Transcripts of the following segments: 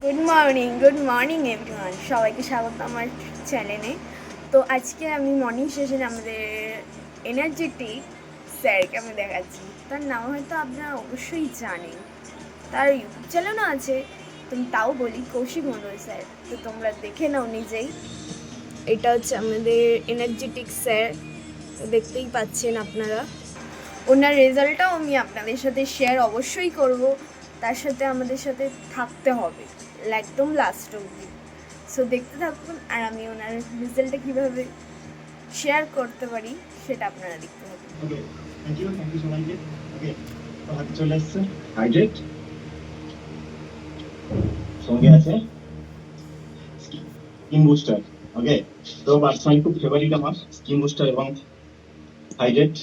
Good morning everyone, সবাইকে স্বাগত আমার চ্যানেলে। তো আজকে আমি মর্নিং সেশনে আমাদের এনার্জেটিক স্যারকে আমি দেখাচ্ছি। তার নাম হয়তো আপনারা অবশ্যই জানেন, তার ইউটিউব চ্যানেলও আছে। তো তাও বলি, কৌশিক মণ্ডল স্যার। তো তোমরা দেখে নাও নিজেই। এটা হচ্ছে আমাদের এনার্জেটিক স্যার, দেখতেই পাচ্ছেন আপনারা। ওনার রেজাল্টটাও আমি আপনাদের সাথে শেয়ার অবশ্যই করব। তার সাথে আমাদের সাথে থাকতে হবে একদম লাস্ট অবধি। সো দেখতে থাকুন, আর আমি ওনার রেজাল্টটা কীভাবে শেয়ার করতে পারি সেটা আপনারা দেখতে থাকুন। ওকে, থ্যাংক ইউ সবাইকে। ওকে, তো হাতে চলে আসছে হাইড্রেট, সঙ্গে আছে স্কিন বুস্টার। ওকে, তো পার্সোনালি খুব ফেভারিট আমার স্কিন বুস্টার এবং হাইড্রেট।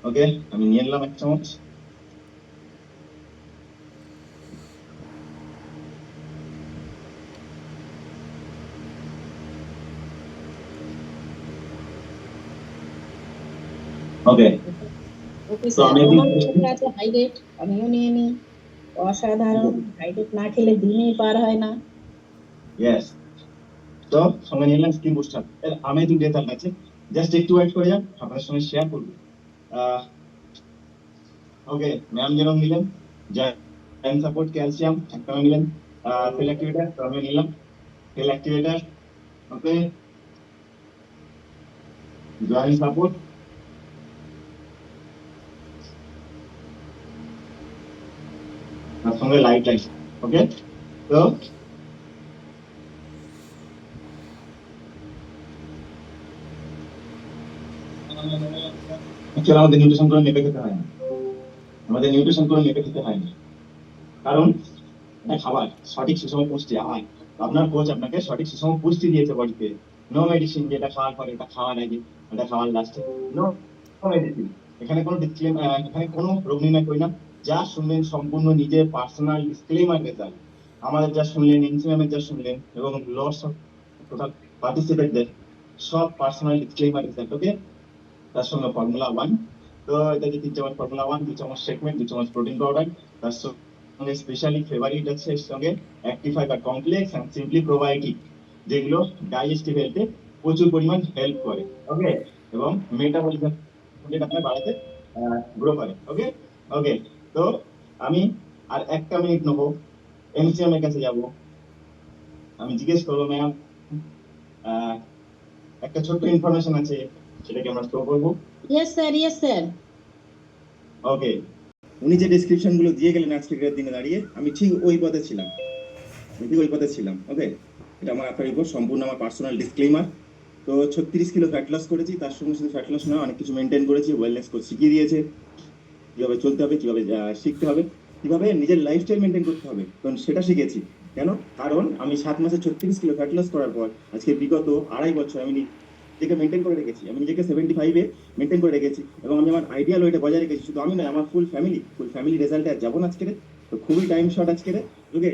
ওকে, আমি নিয়ে নিলাম 1 চামচ। ওকে, ওকে তো স্যার, আমি আমার কাছে আছে হাইড্রেট, আমিও নিয়ে নিই। অসাধারণ, হাইড্রেট না খেলে দিনই পার হয় না। ইয়েস, তো সঙ্গে নিলাম স্কিন বুস্টার। আমি একটু রেজাল্ট আছে, জাস্ট একটু ওয়েট করে যান, আপনার সঙ্গে শেয়ার করবো। ওকে, ম্যাম যেরকম নিলেন জয়েন্ট সাপোর্ট ক্যালসিয়াম একটা নিলেন, সেল অ্যাক্টিভেটার তো আমি নিলাম সেল অ্যাক্টিভেটার। ওকে, জয়েন্ট সাপোর্ট, তার সঙ্গে লাইট লাইট। ওকে, তো অ্যাকচুয়ালি আমাদের নিউট্রিশন করে মেপে খেতে হয় না, আমাদের নিউট্রিশন করে মেপে খেতে হয় না, কারণ এটা খাবার সঠিক সুষম পুষ্টি হয়। আপনার কোচ আপনাকে সঠিক সুষম পুষ্টি দিয়েছে বডিতে। নো মেডিসিন, যেটা খাওয়ার পরে এটা খাওয়ার আগে, এটা খাওয়ার লাস্টে। নো মেডিসিন, এখানে কোনো এখানে কোনো রোগ নির্ণয় করি না। যা শুনলেন সম্পূর্ণ নিজের পার্সোনাল ডিসক্লেমার রেজাল্ট। আমাদের যা শুনলেন, ইনসিয়ামের যা শুনলেন এবং লস অফ টোটাল পার্টিসিপেটদের সব পার্সোনাল ডিসক্লেমার রেজাল্ট। ওকে, তার সঙ্গে ফর্মুলা 1, তো এটা যে 3 চামচ ফর্মুলা 1, 2 চামচ শেকমেন্ট, 2 চামচ প্রোটিন পাউডার, তার সঙ্গে স্পেশালি ফেভারিট আছে এর সঙ্গে active fibre complex and simply probiotic, যেগুলো ডাইজেস্টিভ হেলথে প্রচুর পরিমাণ হেল্প করে। ওকে, এবং মেটাবলিজম যেটা আপনার বাড়াতে গ্রো করে। ওকে, ওকে, তো আমি আর 1 মিনিট নেবো, এমসিএম এর কাছে যাব। আমি জিজ্ঞেস করবো, ম্যাম একটা ছোট্ট ইনফরমেশন আছে, সেটাকে আমরা স্টোর করবো। Yes sir, yes sir. Okay, উনি যে ডেসক্রিপশন গুলো দিয়ে গেলেন আজকের দিনে দাঁড়িয়ে, আমি ঠিক ওই পথে ছিলাম, ওকে, এটা আমার আপনার রিপোর্ট, সম্পূর্ণ আমার পার্সোনাল ডিসক্লেমার। তো 36 কিলো ফ্যাট লস করেছি, তার সঙ্গে শুধু ফ্যাট লস নয়, অনেক কিছু মেনটেন করেছি। ওয়েলনেস কোচ শিখিয়ে দিয়েছে কিভাবে চলতে হবে, কিভাবে শিখতে হবে, কিভাবে নিজের লাইফস্টাইল মেনটেন করতে হবে, কারণ সেটা শিখেছি। কেন? কারণ আমি 7 মাসে 36 কিলো ফ্যাট লস করার পর আজকে বিগত 2.5 বছর আমি নিজেকে মেনটেন করে রেখেছি। আমি নিজেকে 75-এ মেনটেন করে রেখেছি, এবং আমি আমার আইডিয়াল ওয়েটে বজায় রেখেছি। শুধু আমি নয়, আমার ফুল ফ্যামিলি রেজাল্টে আর যাবো না আজকে। তো খুবই টাইম শর্ট আজকে। ওকে,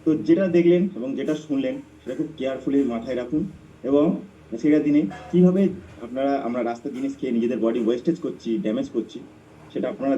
তো যেটা দেখলেন এবং যেটা শুনলেন সেটা খুব কেয়ারফুলি মাথায় রাখুন, এবং আজকের দিনে কিভাবে আমরা রাস্তার জিনিস খেয়ে নিজেদের বডি ওয়েস্টেজ করছি, ড্যামেজ করছি, সেটা আপনারা